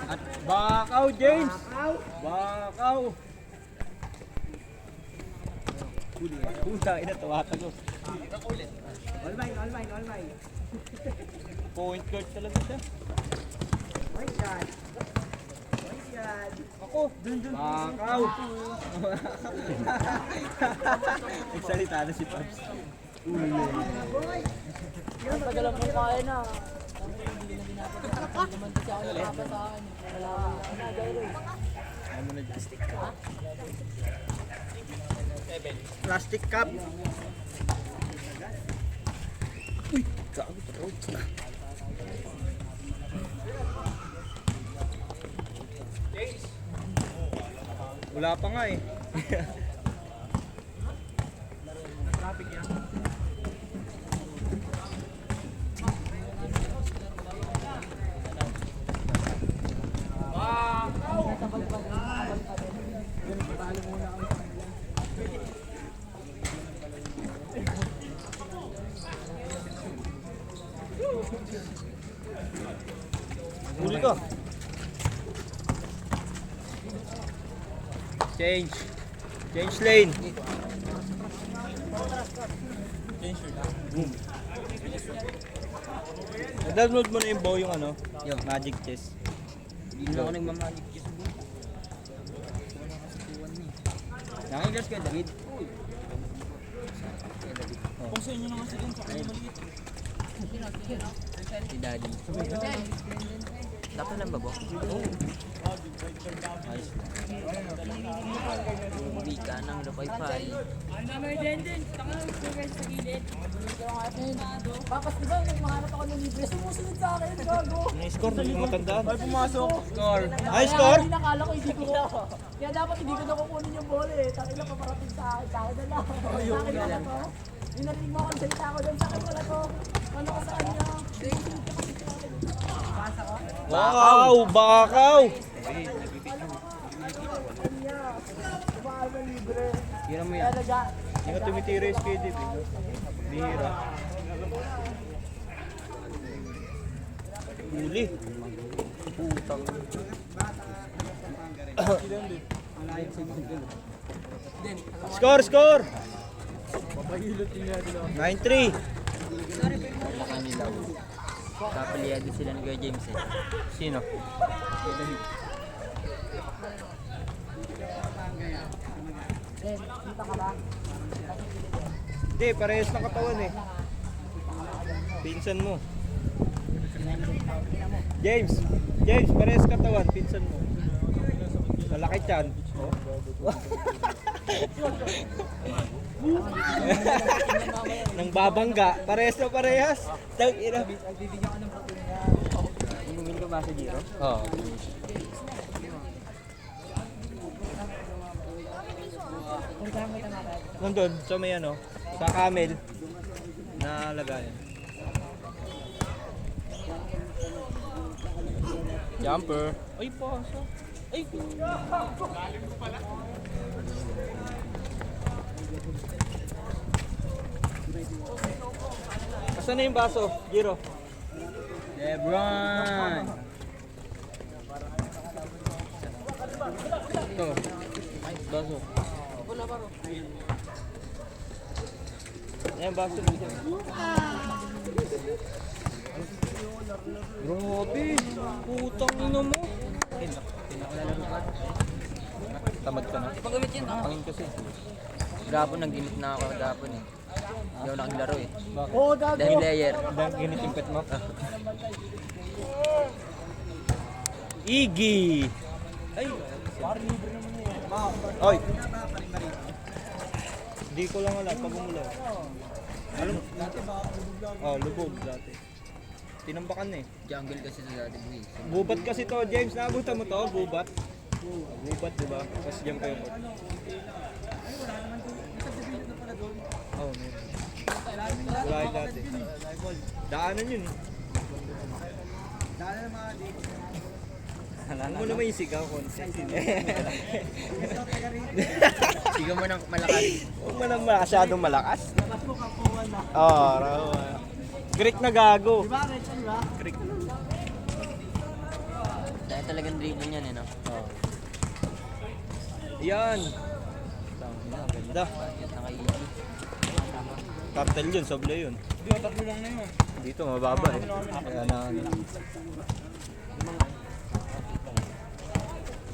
At bakaw, James! Bakaw! Puta, ina, tawatan ko. All mine. Point guard talaga siya. Point guard. Ako! Bakaw! Nagsalita na si Pops. Ang tagal ang mukha na. Hindi naman kasi ako nakapa sa akin. Wala na, gyro eh. Ano na plastic cup? Plastic cup. Uy! Gago to. Wala pa nga eh. Traffic yan. Huli ko. Change lane. Download mo na yung bow yung ano? Yo. Magic Chess. Hindi na ako nagmamagic kiss mo. Nakikilas ka, David? Kung sa inyo naman sa dun, sa kayo maliit. Si Daddy. Dapat lang ba, Bo? Oo. Ayos lang. Hindi ka ng lupay-pay. Papas, di ba nagmahanap ako ng libre? Sumusunod sa akin, gago. Na-score na yung matandaan. Ay, pumasok. Score. Ay, score! Kaya nakala ko hindi ko. Kaya dapat hindi ko na kukunin yung bola eh. Tangin lang paparating sa akin. Sa akin na lang. Sa akin na lang to. Yung narinig mo akong salita ko doon. Sa akin wala to. Ano ko sa kanya? Bakaw! Bakaw! Hira mo yan. Talaga. Hindi ka tumitira yung skate eh. Bihira. Huli. Putang. Score! 9-3. Laki nilaw. Kapaliado sila ni Kuya James eh. Sino? Kita ka ba? Hindi, parehas na katawan eh. Pinsan mo. James, parehas katawan, pinsan mo. Malaki tiyan. Oh. Nang babangga, parehas na parehas. Tag ina. Inumin ka ba sa Giro? Oo. Nandun, sa may ano, sa camel na lagayan. Jumper. Ay, pasa. Ay, galing mo pala. Asan na yung baso, Giro? Lebron! Ito. Baso. Ayan, baso dito. Grabe! Putang ina mo! Tamad ka na? Pag-gamit yan ah. Pangin kasi. Gapon, nag-limit na ako gapon eh. Hindi ako nakiglaro eh. Oo, gago. Dahil layer. Dahil ginit yung pet mo. Iggy! Ay! Oy! Hindi ko lang alam pag umulaw. Alam mo? Oh, lubog dati. Tinambakan eh. Jungle kasi sa dati boy. Gubat kasi to, James. Naabutan mo to, gubat. Gubat, di ba? Tapos dyan pa yung court. Oh, meron. Wala yung dati. Daanan yun eh. Huwag mo naman yung sigaw konti. Sigaw mo ng malakas. Huwag mo naman masyadong malakas. Labas mo kapuan na. Oo, Greek na gago. Diba, Rachel, diba? Greek. Dahil talagang dribble yan eh, no? Yan. Ganda. Bakit naka-easy? Tama. Cartel yun, sablay yun. Hindi, tatlo lang na yun. Dito mababa eh. Kaya na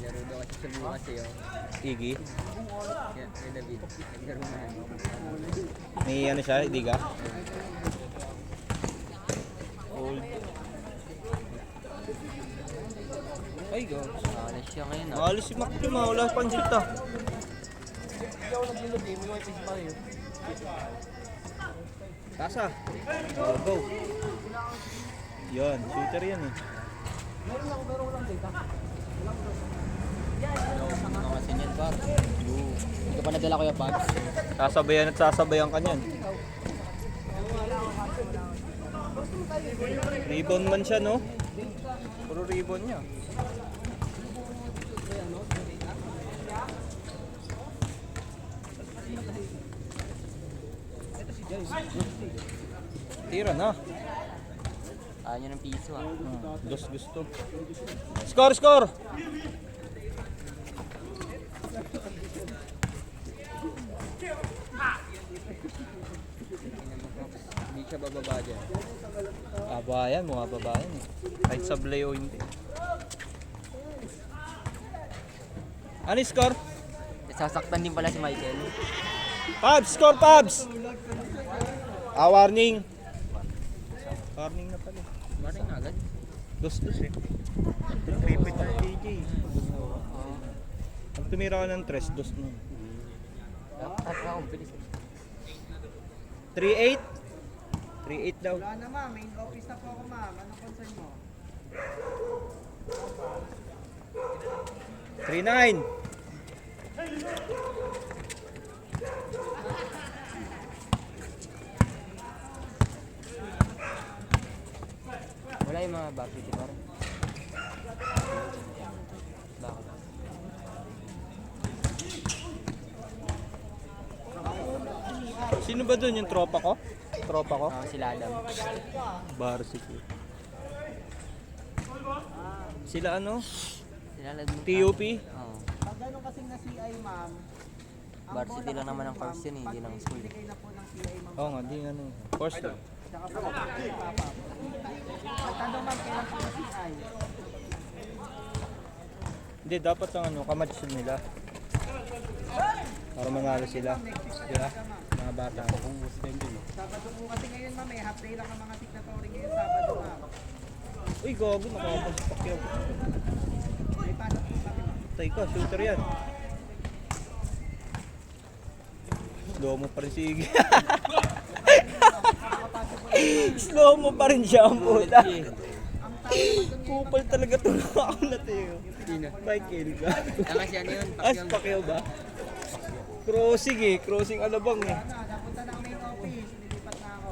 Laro daw kasi sa bukas eh, oh. Iggy. Yan, kay David. Naglaro na yan. May ano siya, hindi ka? Old. Ay, go. Alas siya ngayon, ah. Maalis si Macchio, wala pang sita. Hindi ako naglilod eh. May white pa rin. Tasa. Oh, go. Yan, shooter yan eh. Meron lang data. Ano kasi niyan, Bob? Hindi ka pa nadala ko yung bag. Sasabayan at sasabayan ka niyan. Ribbon man siya, no? Puro ribbon niya. Tira na. Ayaw niya ng piso, ah. Dos gusto. Score, score! Hindi siya bababa dyan. Babayan, mga babayan eh. Kahit sablay o hindi. Ano yung score? Sasaktan din pala si Michael. Pabs, score Pabs! Warning. Warning na pala. Maring na agad. Dos eh. 3 na DJ. Pag tumira ka ng 3, dos na. Ang bilis. 3-8? 3-8 daw. Wala na ma'am. Main office na po ako ma'am. Anong concern mo? 3-9. Wala yung mga back piti pa rin. Bakit? Sino ba dun yung tropa ko? Tropa ko? Sila Adam. Varsity. Sila ano? Sila Adam. TUP? Oo. Pag ganun kasing na CI ma'am, ang Varsity bola lang naman ang kasi, course yun eh, hindi ma'am, ng school eh. pag na po ng CI ma'am. Oo nga, di ano. First daw. Tsaka po, papa. Pagtanong ma'am, kailan po ng CI? Hindi, dapat ang ano, kamatch nila. Para manalo sila. Di ba? Mga bata. Sabado po kasi ngayon ma'am, may half day lang ang mga signatory ngayon Sabado ma'am. Uy, gago, nakakapagpak yun. May pasok po kami ma'am. Tay ka, shooter yan. Slow mo pa rin si Iggy. Slow mo pa rin siya ang puta. Ang tao naman doon Kupal talaga ito na ako na tayo. Sino? Michael ka. Tama siya ano yun? As Pacquiao ba? Crossing eh. Crossing alabang eh. na, napunta ng main office, nilipat na ako.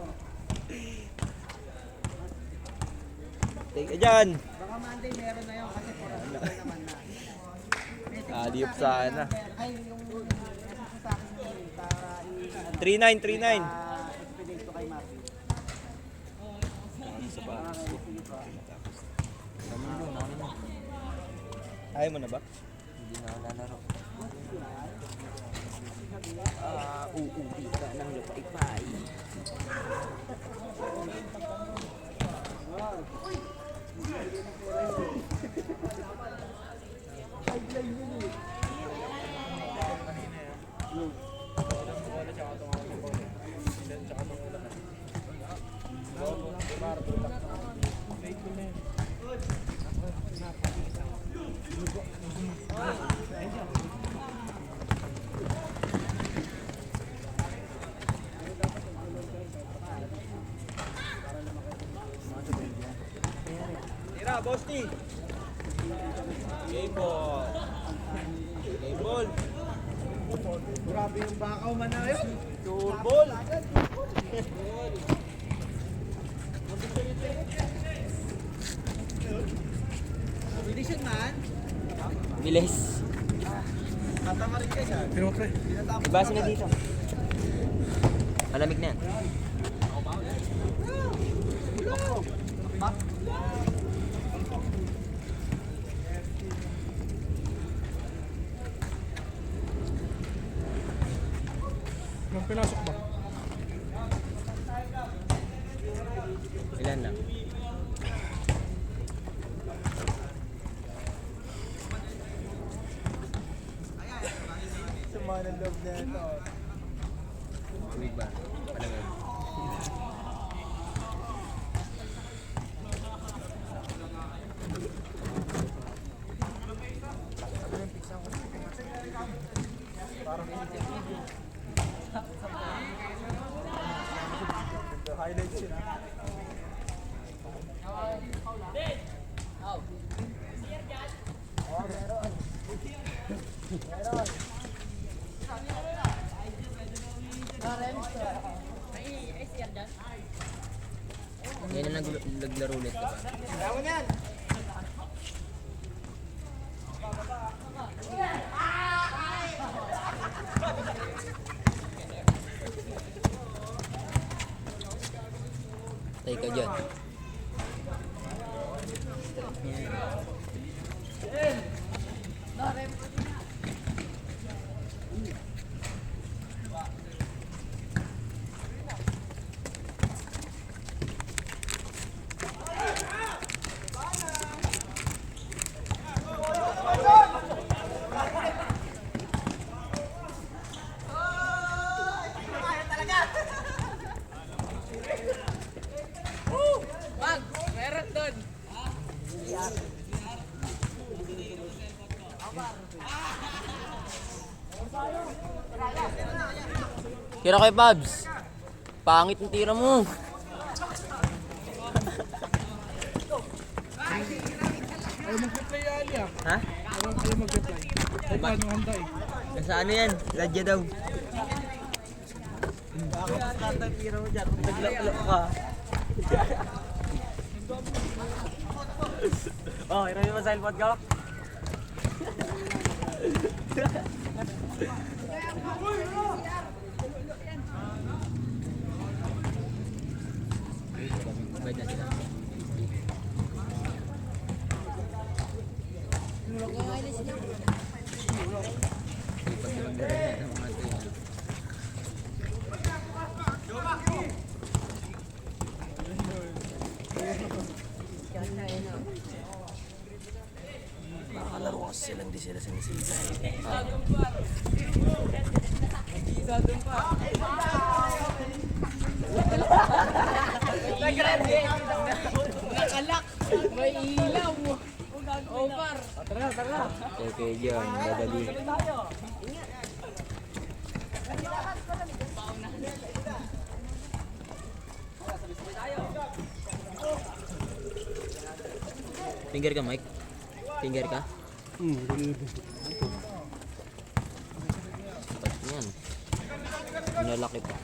Take ka dyan. Baka Monday meron na yun kasi pura naman na. Message mo Adiop sa akin, sana. Ay, yung message mo sa akin yun, para ano, 3-9, 3-9. expedite ko kay Marvin. Isa pa. Okay, sige po. Kami doon, namin na. Ayaw mo na ba? Hindi na ako lalaro. Uuwi ka ng lupay-pay. Tira, Bosti. Game ball. Game ball. Grabe yung bakaw man na yun. Goal ball. Bilis. Pero pre. Ibasa na dito. Malamig na yan. Nung pinasok ba? Ilan lang? Sama ng loob na ito. Tubig ba? Malamig. Highlights yun. Ngayon na naglaro ulit ka ba? Tay ka dyan. Kira kay Babs. Pangit ng tira mo. Ayaw mag-reply Ali ah. Ha? Ayaw mag-reply. Ay paano handa eh. Nasa ano yan? Radya daw. Bakit natang tira mo dyan? Naglap-lap ka. Oh, hirami mo sa ilpot ka? Bayad na sila. Pag magdala ng mga ito yun. Nakakalaro kasi silang di sila sinisigay. Nakalak! May ilaw! Over! Okay, dyan. Dadali. Finger ka, Mike? Finger ka? Sapat yan. Malalaki pa.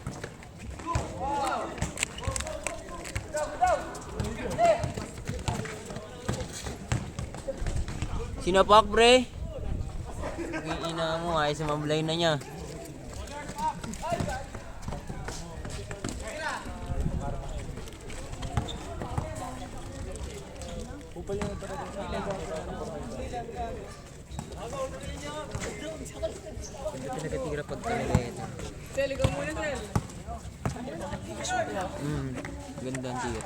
Sinapak, pre? Ang ina mo, ay sumablay na niya. Ganda talaga tira pag kalalit. Sel, ikaw muna, Sel. Ganda ang tira.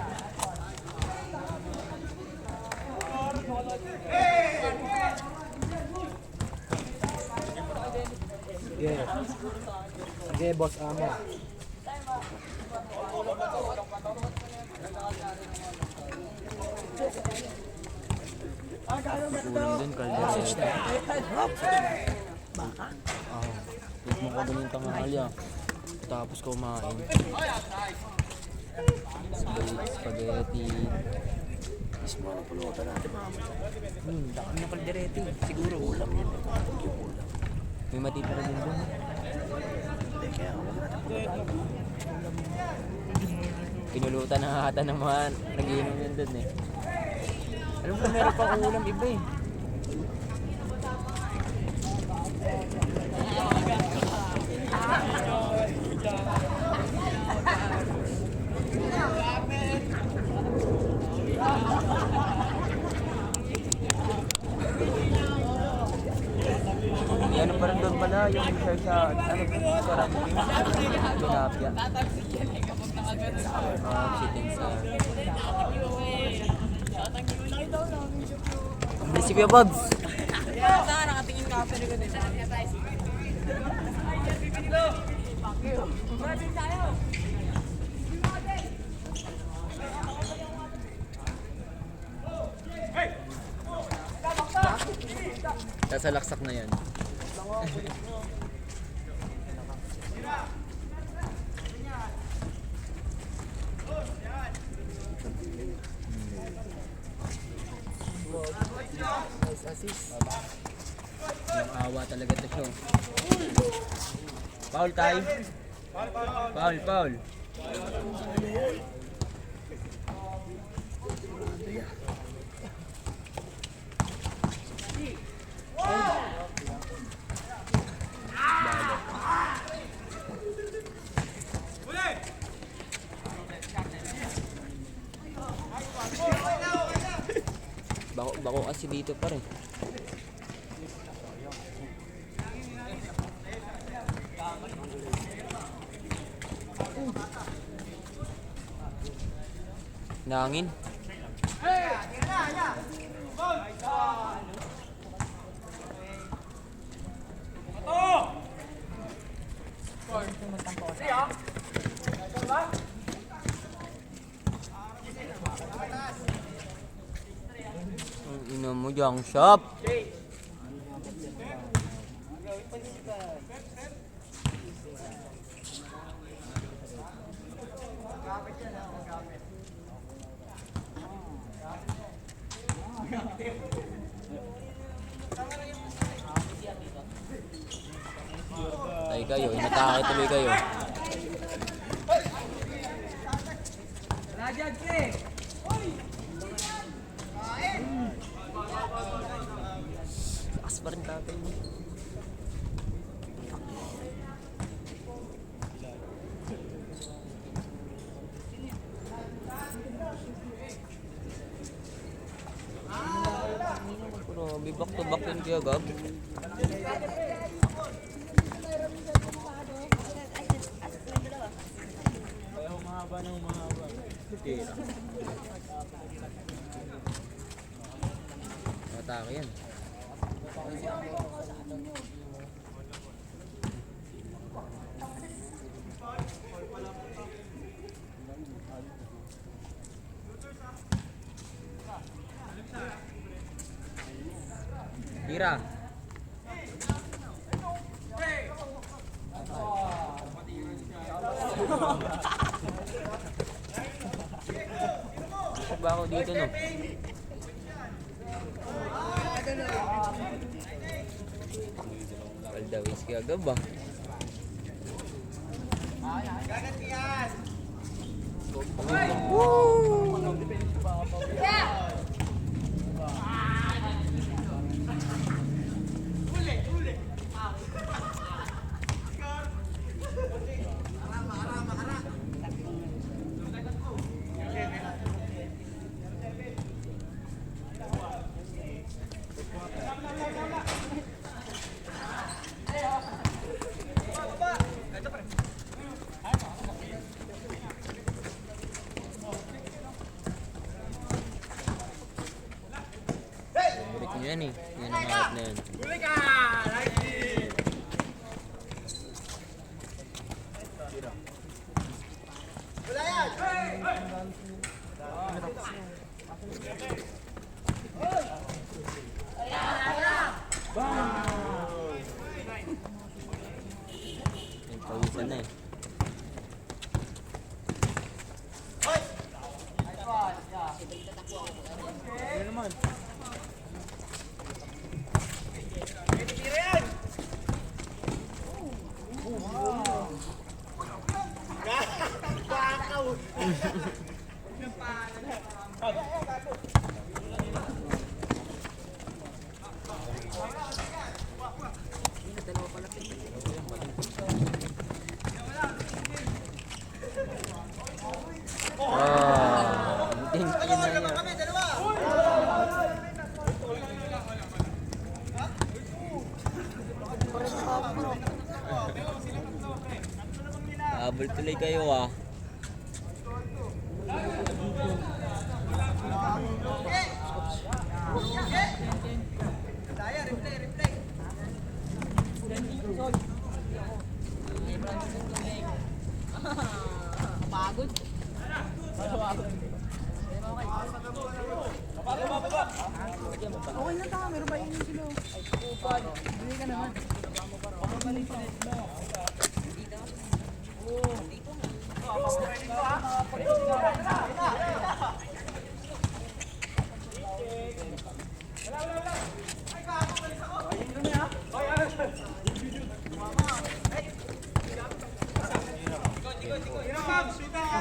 Yeah. Sige, boss amo. Kulang dun, kaldereta. Baka? Oo. Huwag mo ka ganyan tanghali ah. Tapos kumain. Spaghetti. Mismo ang pulutan natin, mama. Dami ng kaldereta eh. Siguro ulam yan. May matitira din dun. Hindi, kaya ako Pinulutan na ata ng mga nagiinom yun dun eh. Alam ko meron pa akong ulam iba eh. Ano pa rin doon pala yung share sa ano restaurant yung tilapia. Chicken sa. Hindi si Kuya Bobs. Nakatingin ka sa likod nila. Sasalaksak na yan. Nice assist. Awa talaga ito siya. Foul tayo. Foul. Bako kasi dito pa rin. Nangin. Ang ina mo dyan, shop. Tay kayo, inatake tuloy kayo. Lakas pa rin tatay mo. Grabe, back to back yun kaya Gab. Atake yan. Tira. Ba ako dito no? Aldawis kaya gaba. Balik nyo yan eh. Yan ang harap na yan. Ay, pawisan na eh. Habol tuloy kayo ah. Pagod. Okay na ta, meron pa yun sila. Bili ka naman.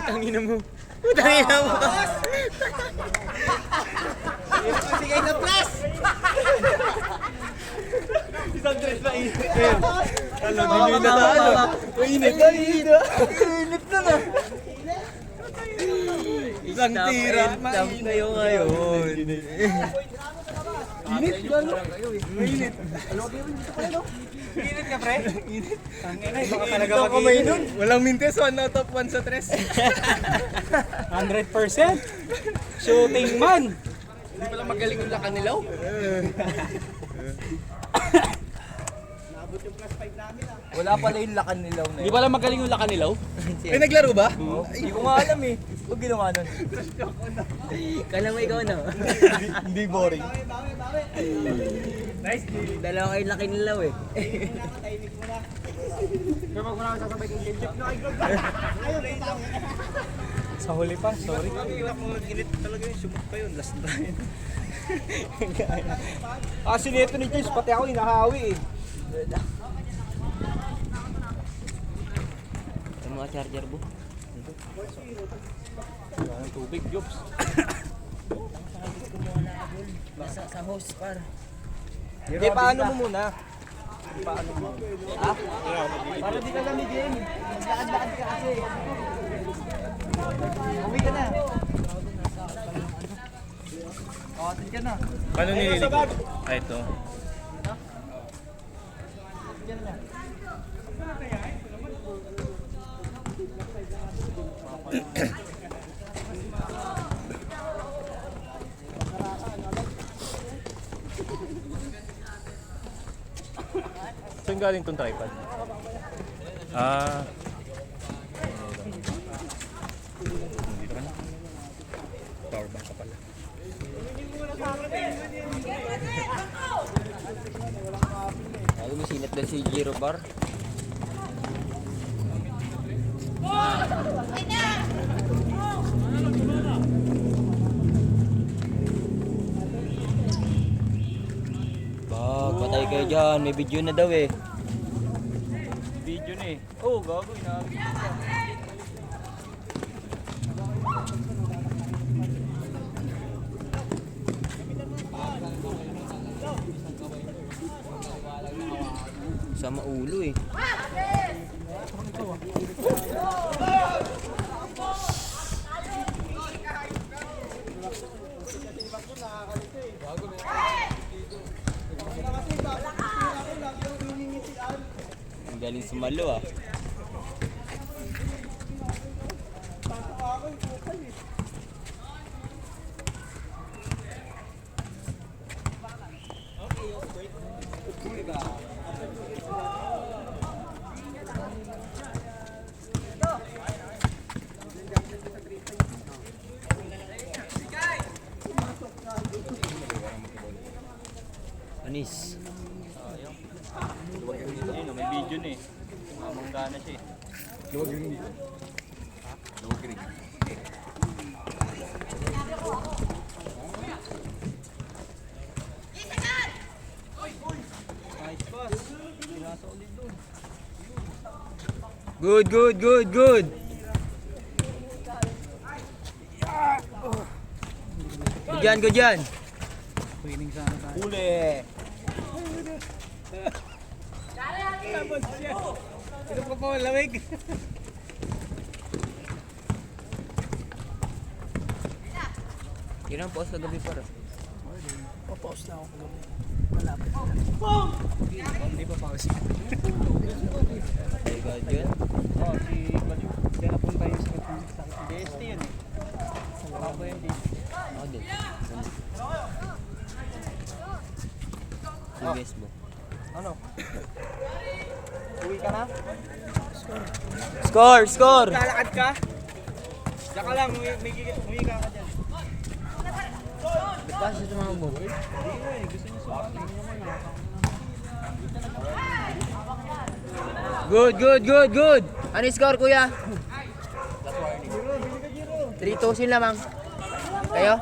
Utangin mo. Utangin mo. Sige na plus! Isang dress na init. Ano, hindi na ano. Init na init. Init na na. Isang tira. Dump kayo ngayon. Init? Gano'n? Init. Init ka, pre? Init. Tangina, baka talaga mag-init. Walang mintes, 1 out of 1 sa 3. 100%. Shooting man. Hindi pala magaling yung lakan nilaw. Wala pala yung lakan nilaw na Di pala magaling yung lakan nilaw? Eh, naglaro ba? Hindi ko nga alam eh. Huwag ginawa nun. Kala mo ikaw na. Hindi boring. Dalawa kayo laki nilaw eh. Sa huli pa, sorry. Init talaga yun. Sumot pa yun. Last time. Kasi nito ni James, pati ako inahawi eh. Yung mga charger mo. Wala ng tubig, Jobs. Sa host par. Hindi, paano mo muna? Ha? Para di ka lamigin. Maglakad-lakad ka kasi. Uwi ka na. Atin ka na. Paano nililigod? Ah, ito. Saan galing tong tripod? Ah. Dito ka na. Power bank ka pala. Ako masinat doon si Giro Bar. Bag, patay kayo dyan. May video na daw eh. Video na eh. Oo, gago. Inaabot ka. Sama ulo eh. Ang galing sumalo ah. Anis. Ayun, may video na eh. Mamangga na siya eh. Luwag rin dito. Luwag rin. Nice pass. Pinasa ulit doon. Good, good, good, good. Good dyan, good dyan. Huli! Sino pa pa malamig? Yun ang post kagabi para. Papaus na ako kagabi. Hindi pa pause. Very good yun. Oh, si Baliw. Kaya napunta yung sa DST yun eh. Ako yung DST. Ako din. Yung baseball. Ano? Uwi ka na? Score! Score! Lalakad ka? Diyan ka lang, uwi ka dyan. Ba't ba siya tumama mo? Hindi mo eh, gusto niya sumali. Good, good, good, good! Ano yung score, kuya? 3-2 lamang. Kayo?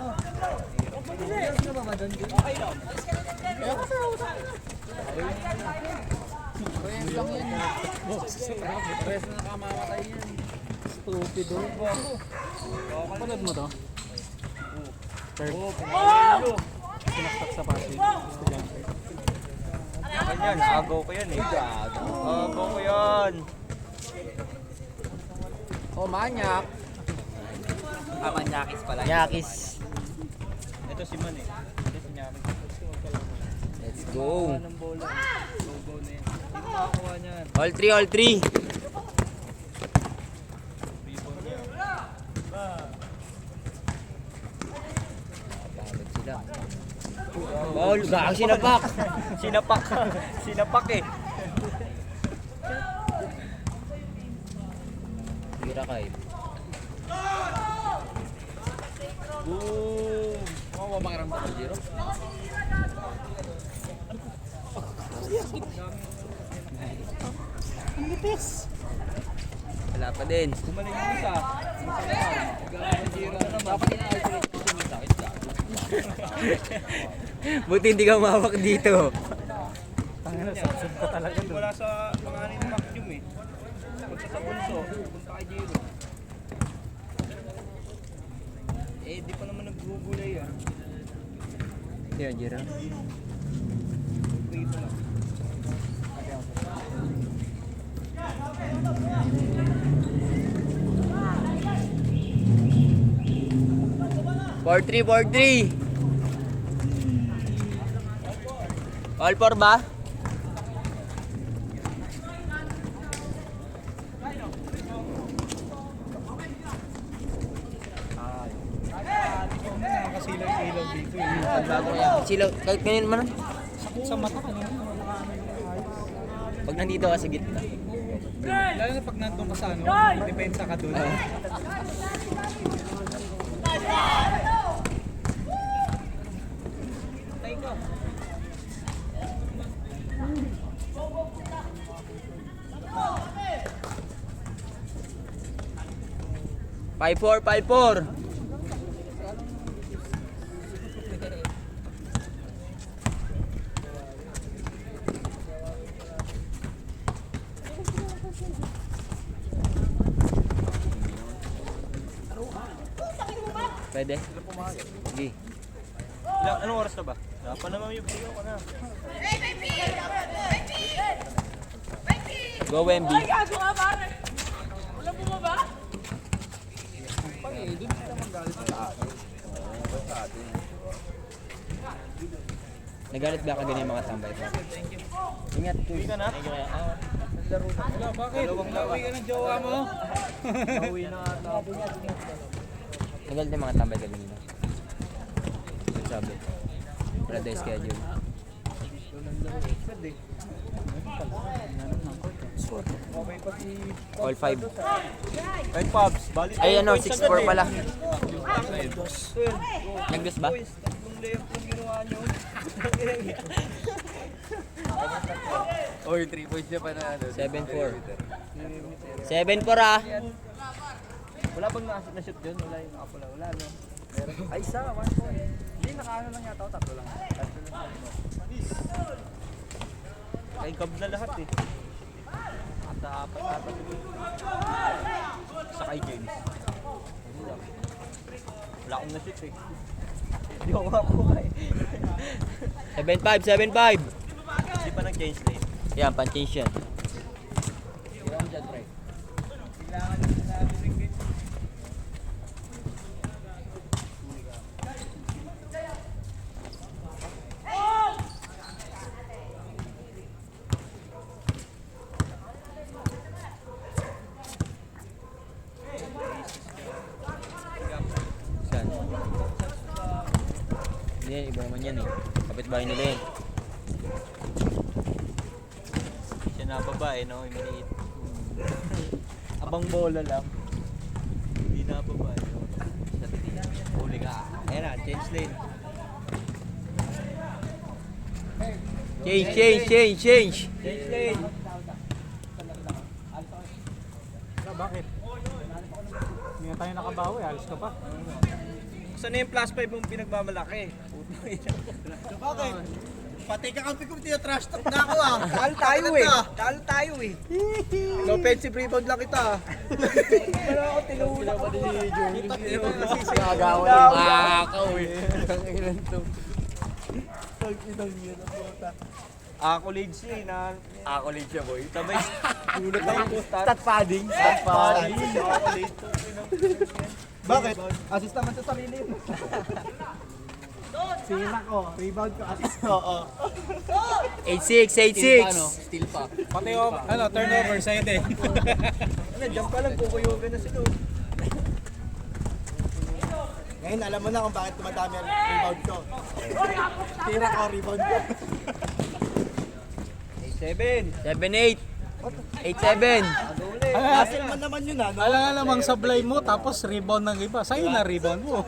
Panood mo to? Sinaksak sa pati. Ganyan, agaw ko yan eh. Agaw ko yan. Oh, manyak. Manyakis pala. Yakis. Ito si Man eh. Ito si Nyakis. Let's go. Anong bola? Go na yan. Hindi ko makakuha niyan. All 3, all 3. Rebound niya. Napagod sila. Ball, gakang sinapak. Sinapak. Sinapak eh. Gira kayo. Boom! Oo, mamakiramdam ka, Jiro. Wala pa din. Gumaling yung isa. Dapat ina-isolate ko sa sakit ka. Buti hindi ka umawak dito. Tangina, sabsab ka talaga doon. Wala sa pangalan ng vacuum eh. Punta sa bunso. Punta kay Jiro. Eh, di pa naman naggugulay ah. Yan, Jira. Prito lang. 4-3, 4-3. All 4 ba? Nakakasilaw yung ilaw dito eh. Pagbago yan. Sila, kahit ngayon man. Sa mata ka naman. Pag nandito ka sa gitna. Lalo na pag nandun ka sa ano, depensa ka doon. Five, 4, 5-4. Pwede? Sige. Anong oras na ba? Dapat naman yung video ko na. Go, Wemby. Nagalit ba ka ganyan yung mga tambay pa? Ingat, Uwi ka na? Laro na. Wala, bakit? Nauwi ka ng jowa mo? Uwi na ata. Nagalit yung mga tambay ka ganyan. Sabi. Wala tayo schedule. Pwede. Okay pa si... All 5. Kahit Pops, bali Ay ano, 6-4 pala. Well, Nag-dos ba? boys, tatlong layup yung ginawa nyo. Oy, 3 points niya pa na ano. 7-4. 7-4 ah. Wala bang na-shoot dyan? Wala yung nakapula. Wala no? Ay, isa. 1 point. Hindi, nakaano lang yata. Tatlo lang. Kay Cub na lahat eh. Apat. Sa kay James. Wala akong na-shoot eh. Hindi ko makakuha eh. 7-5, 7-5. Hindi pa nag-change lane. Yan, pan-change yan. Hindi, iba naman yan eh. Kapitbahay nila eh. Siya na babae, no? Yung maliit. Abang bola lang. Hindi na babae. No? Huli ka. Ayan na, change lane. Change. Change lane. Bakit? Hindi na tayo nakabawi, alis ka pa. Saan na yung plus 5 mong pinagmamalaki? Bakit? Pati kakampi ko trash talk na ako ah. Talo tayo eh. No offensive rebound lang kita. Wala ako tinula pa din ni Joey. Makakaw eh. Ang ilan to. Accolades niya eh na Accolade siya boy. sabay. Gulat ako. Stat padding. Accolades. Bakit? Assist naman sa sarili mo. Sina ko, rebound ko assist. Oo. 8-6. Still pa. Pati yung turnover sa'yo din. Ano, diyan pa lang kukuyugan na sila. Ngayon alam mo na kung bakit tumadami ang rebound ko. Tira ko rebound ko. 7. 7-8. 8-7. Hassle man naman yun ah. No? Alam nga namang sablay mo, tapos rebound ng iba. Sa'yo na rebound mo.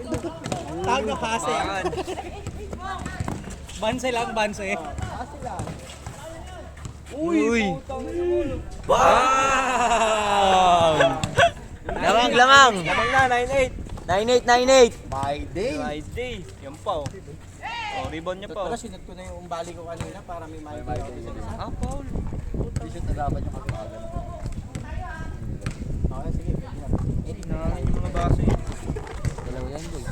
Tawag na hassle. Banse lang, banse. Uy. Wow. Lamang. Lamang na, 9-8. 9-8. My day. Right day. Yan pa oh. Oh, rebound niya pa oh. Pero sinot ko na yung umbali ko kanina para may makikita ko sa isa. Ah, Paul. Shoot na dapat yung kapitagan. Okay, sige. Hinahin yung mga baso eh. Dalawa yan boy.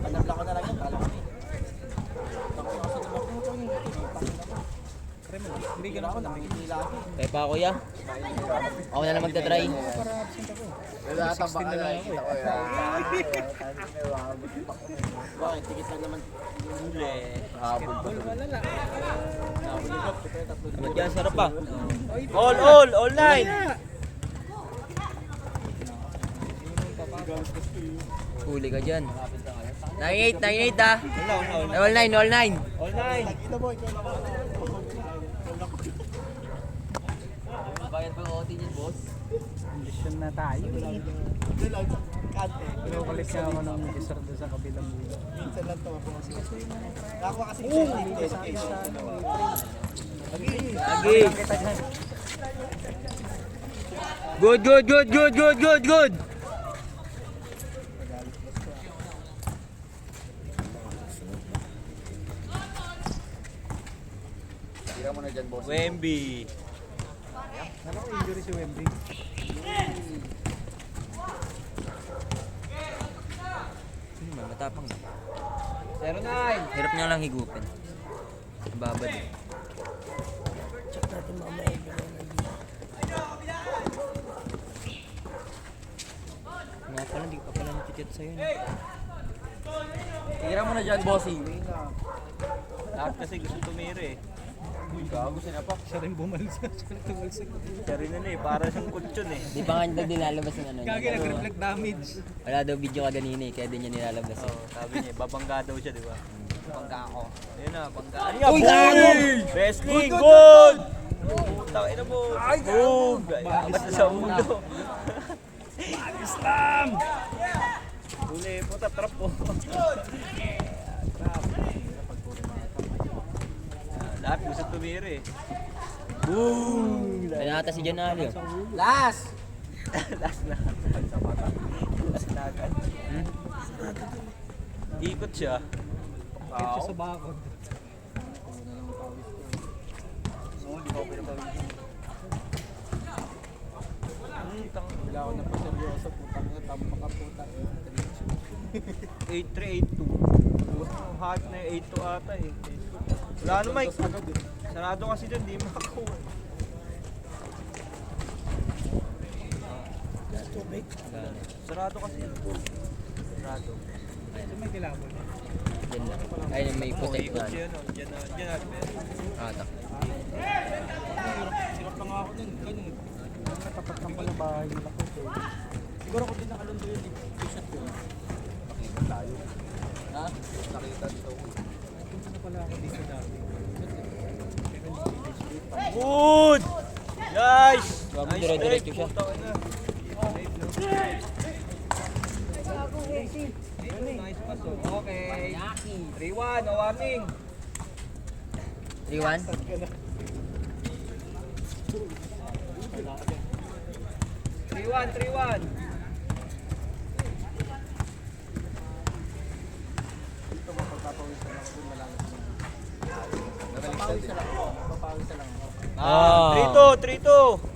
Panabla ko na lang yan, talo ko na eh. Takot ako sa lumak mo ito yung Hindi ka na ako, nakikitila ako. Kaya pa kuya. Ako na lang magta-try. Wala tamba ka na nakikita ko yan. Bakit? Tikit lang naman. Huli. Habol pa. Ba't yan? Sarap pa. All 9. Huli ka dyan. 9-8 ah. All 9. All 9. Nakita mo, ikaw lang ako. Bayad pa OT niyan boss. Condition na tayo. Doon lang sa kante. Pero kalit ka ako ng isar doon sa kabilang bulo. Minsan lang ito ako. Nakakuha kasi yung 10K. Lagi. Good. Tira mo na dyan, boss. Wemby. Ano ko injury si Wemby? Matapang. 09. Hirap niya lang higupin. Babad eh. Nga pala, hindi ka pala nag-chat sa'yo. Tira mo na dyan, bossing. Lahat kasi gusto tumira eh. Gago sila pa. Siya rin bumalsa. Siya rin na eh. Para siyang kutsyon eh. Di ba nga daw nilalabas ng ano? Kagi nag-reflect damage. Wala daw video ka ganina eh, kaya din niya nilalabas. Oh, sabi niya, babangga daw siya, di ba? Bangga ako. Ayun na, bangga. Uy, gago! Wrestling, gold! Putang ina mo. Ay, boom! Basta sa ulo. Islam! Uli, puta, trap po. Lahat gusto tumira eh. Boom! Kaya nata si John Alio. Last! Last na. Last na agad. Ikot siya. Bakit siya sa bakod? Wala ako na po seryoso, putang na, tampak ka putang. 8-3-8-2. Hype na yung 8-2 ata eh. Wala na Mike. Sarado kasi dyan, di makakuha. Sarado kasi yan. Sarado. Ito may kilabot. Diyan lang. Ayun may puti Ikot na. siya no. Dyan na. Dyan na. Atak. Sirap lang ako nun, ganun. Tapat lang pala bahay nila ko. Siguro ko din nakalundo yun, t-shirt ko. Pakita tayo. Good! Guys! Grabe, dire-diretso siya. Nice pass, oh. Okay. 3-1, oh, warning. 3-1. 3-1. Papawis na lang. Papawis na lang. Ah, 3-2.